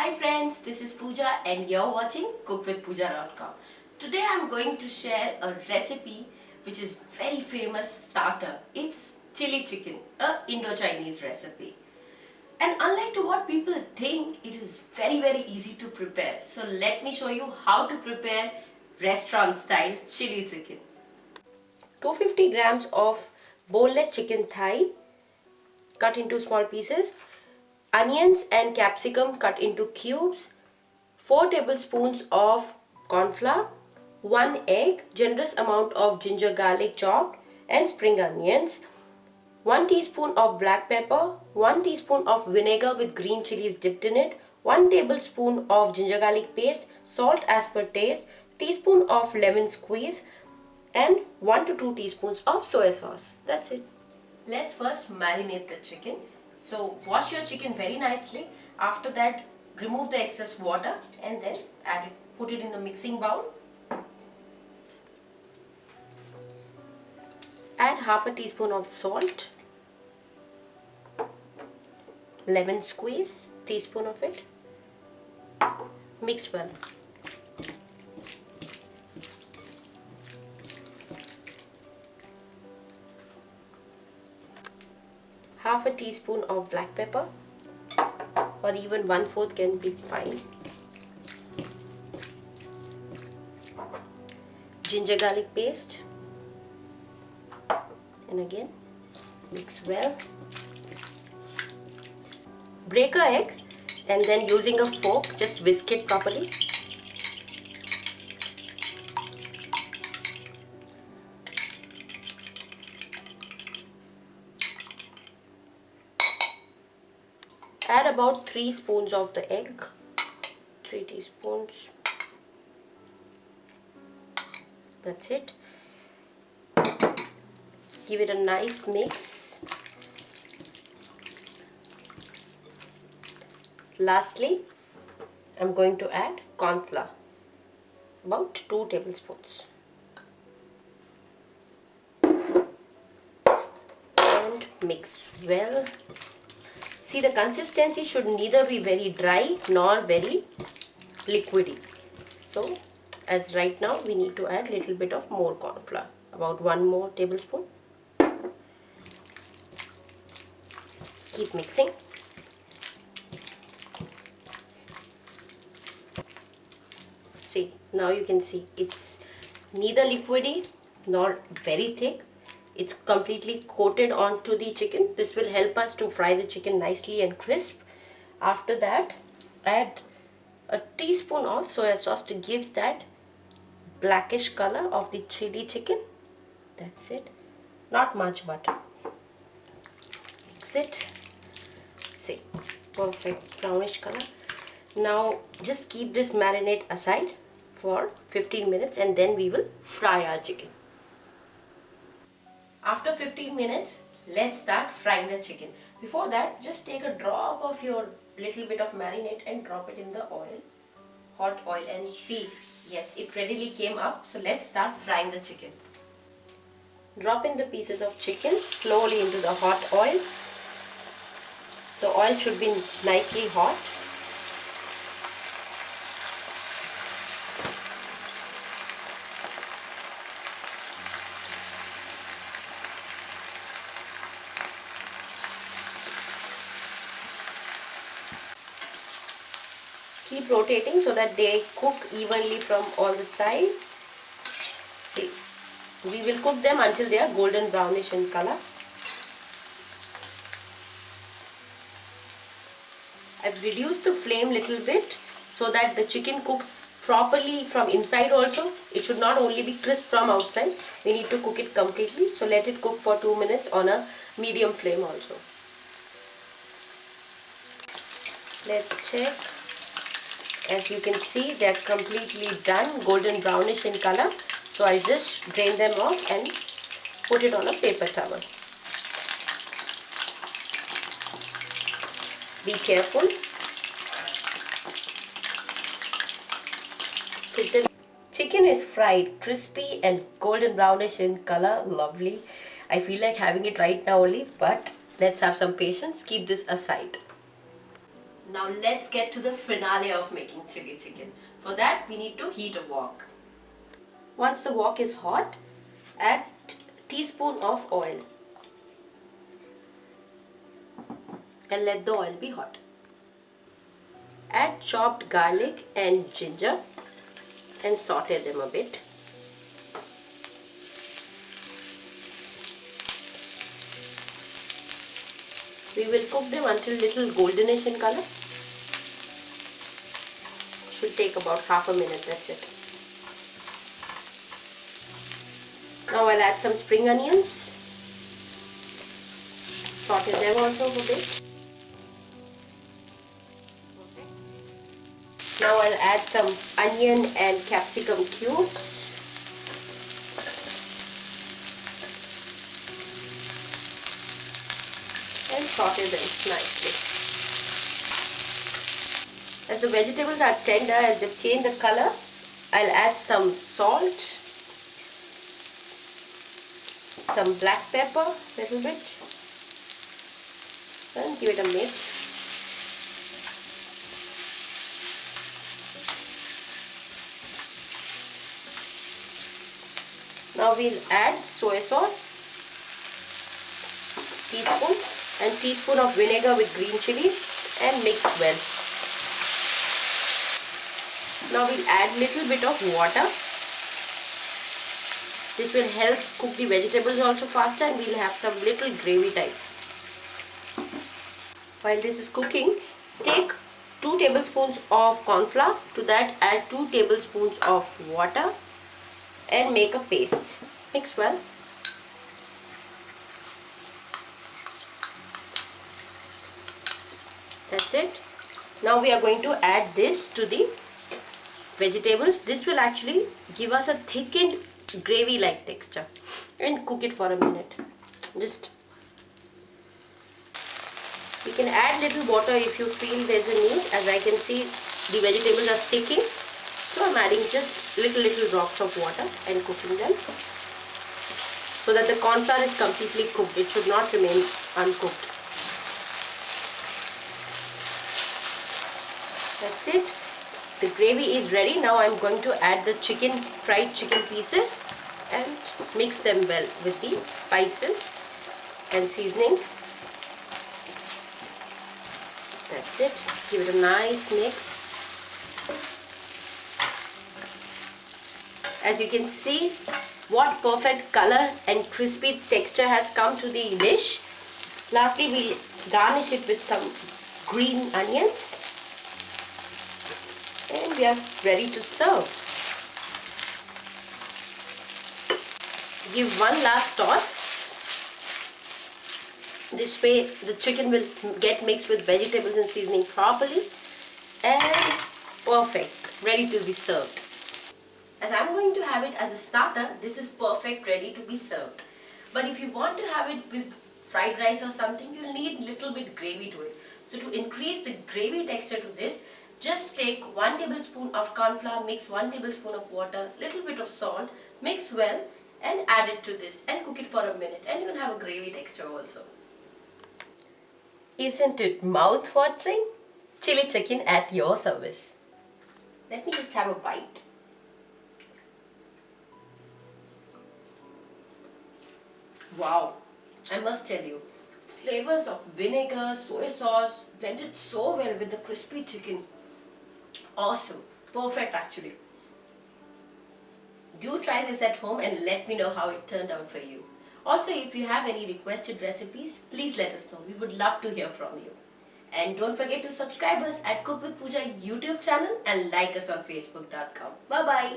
Hi friends, this is Pooja and you're watching cookwithpooja.com. Today I'm going to share a recipe which is very famous starter. It's chili chicken, a Indo Chinese recipe. And unlike to what people think, it is very easy to prepare. So let me show you how to prepare restaurant style chili chicken. 250 grams of boneless chicken thigh cut into small pieces. Onions and capsicum cut into cubes, 4 tablespoons of corn flour, 1 egg, generous amount of ginger garlic chopped and spring onions, 1 teaspoon of black pepper, 1 teaspoon of vinegar with green chilies dipped in it, 1 tablespoon of ginger garlic paste, salt as per taste, teaspoon of lemon squeeze and 1 to 2 teaspoons of soy sauce. That's it. Let's first marinate the chicken. So wash your chicken very nicely. After that, remove the excess water and then add it. Put it in the mixing bowl. Add half a teaspoon of salt. Lemon squeeze, teaspoon of it. Mix well. Half a teaspoon of black pepper, or even 1/4 can be fine. Ginger garlic paste, and again mix well. Break an egg and then using a fork just whisk it properly. Add about 3 spoons of the egg, 3 teaspoons, that's it. Give it a nice mix. Lastly, I'm going to add corn flour, about 2 tablespoons. And mix well. See, the consistency should neither be very dry nor very liquidy. So, as right now, we need to add little bit of more corn flour, about 1 more tablespoon. Keep mixing. See, now you can see it's neither liquidy nor very thick. It's completely coated onto the chicken. This will help us to fry the chicken nicely and crisp. After that, add a teaspoon of soy sauce to give that blackish color of the chili chicken. That's it. Not much butter. Mix it. See, perfect brownish color. Now just keep this marinade aside for 15 minutes and then we will fry our chicken. After 15 minutes, let's start frying the chicken. Before that, just take a drop of your little bit of marinade and drop it in the oil, hot oil, and see, yes, it readily came up. So let's start frying the chicken. Drop in the pieces of chicken slowly into the hot oil. The oil should be nicely hot. Keep rotating so that they cook evenly from all the sides. See, we will cook them until they are golden brownish in color. I've reduced the flame little bit so that the chicken cooks properly from inside also. It should not only be crisp from outside. We need to cook it completely. So let it cook for 2 minutes on a medium flame also. Let's check. As you can see, they are completely done, golden brownish in color. So I'll just drain them off and put it on a paper towel. Be careful. Chicken is fried, crispy and golden brownish in color. Lovely. I feel like having it right now only, but let's have some patience. Keep this aside. Now let's get to the finale of making chili chicken. For that we need to heat a wok. Once the wok is hot, add teaspoon of oil and let the oil be hot. Add chopped garlic and ginger and saute them a bit. We will cook them until little goldenish in color. Should take about half a minute, that's it. Now I'll add some spring onions. Saute them also a bit. Now I'll add some onion and capsicum cubes. And saute them nicely. As the vegetables are tender, as they've changed the color, I'll add some salt, some black pepper, little bit, and give it a mix. Now we'll add soy sauce, teaspoon, and teaspoon of vinegar with green chilies and mix well. Now we'll add little bit of water. This will help cook the vegetables also faster, and we'll have some little gravy type. While this is cooking, take 2 tablespoons of corn flour. To that add 2 tablespoons of water and make a paste. Mix well. That's it. Now we are going to add this to the vegetables. This will actually give us a thickened gravy like texture, and cook it for a minute. You can add little water if you feel there's a need. As I can see, the vegetables are sticking, so I'm adding just little drops of water and cooking them so that the corn flour is completely cooked. It should not remain uncooked. That's it. The gravy is ready. Now I'm going to add the fried chicken pieces and mix them well with the spices and seasonings. That's it. Give it a nice mix. As you can see, what perfect color and crispy texture has come to the dish. Lastly, we'll garnish it with some green onions. And we are ready to serve. Give one last toss. This way the chicken will get mixed with vegetables and seasoning properly, and it's perfect, ready to be served. As I'm going to have it as a starter, this is perfect, ready to be served. But if you want to have it with fried rice or something, you'll need little bit gravy to it. So to increase the gravy texture to this, just take 1 tablespoon of corn flour, mix 1 tablespoon of water, little bit of salt, mix well and add it to this and cook it for a minute, and you'll have a gravy texture also. Isn't it mouth-watering? Chili chicken at your service. Let me just have a bite. Wow, I must tell you, flavors of vinegar, soy sauce blended so well with the crispy chicken. Awesome, perfect actually. Do try this at home and let me know how it turned out for you. Also, if you have any requested recipes, please let us know. We would love to hear from you. And don't forget to subscribe us at Cook with Pooja YouTube channel and like us on facebook.com. Bye bye.